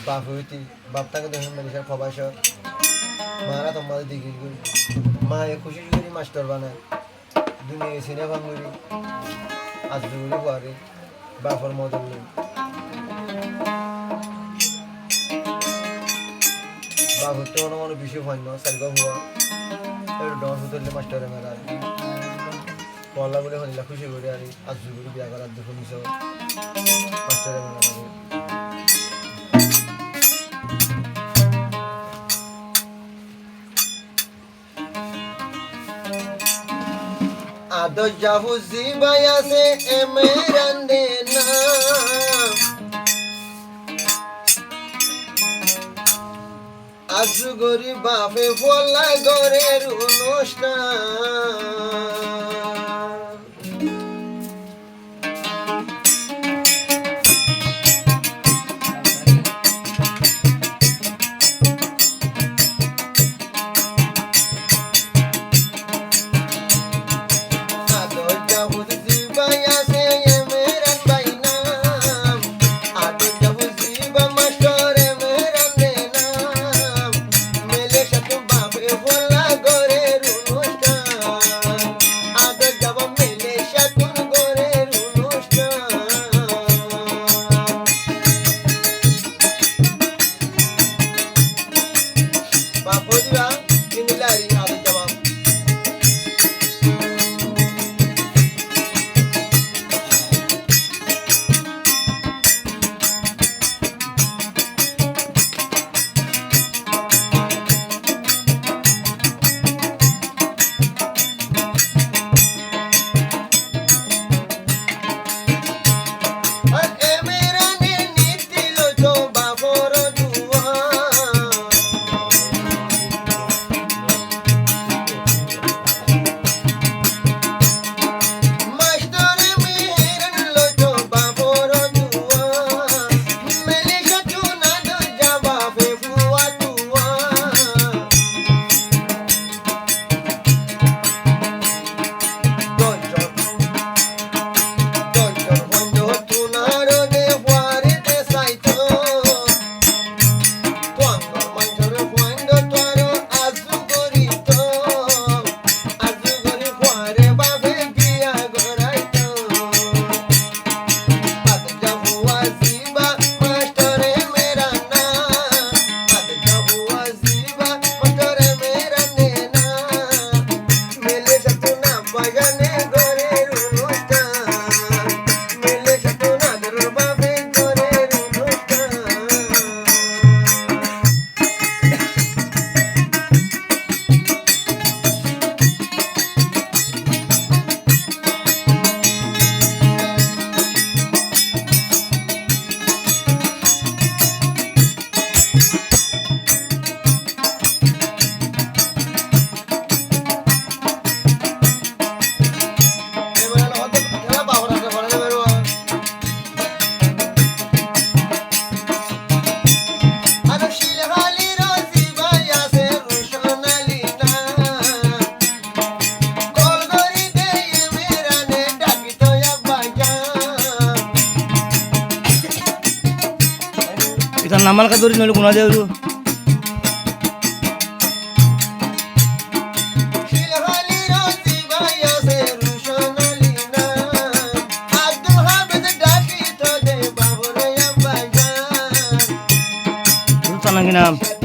বাপ হইতি বাপটাকে দেখুন মেডিসিন খবাইছ মারা তোমাদের দিকে মা এ খুশি করি মাস্টার বানায় দুনিয়া সিনে ভাঙুরি আজ দুগুলি পারে বাপর মদল নেই বাপর তো কোনো বিষয় হয় না সারিকা হওয়া ডর হতে মাস্টারে মেরা পড়লা বলে হলিলা খুশি করে আর আজ দুগুলি বিয়া করার দুঃখ নিছ মাস্টারে মেরা আদো যাবু জিবায়াসে এমেরান্দে না আজু গরি বাপে বলা গরের অনুষ্ঠান इथं नामाला का दोरी नव्हतं कुणा देऊ सांगा की नाम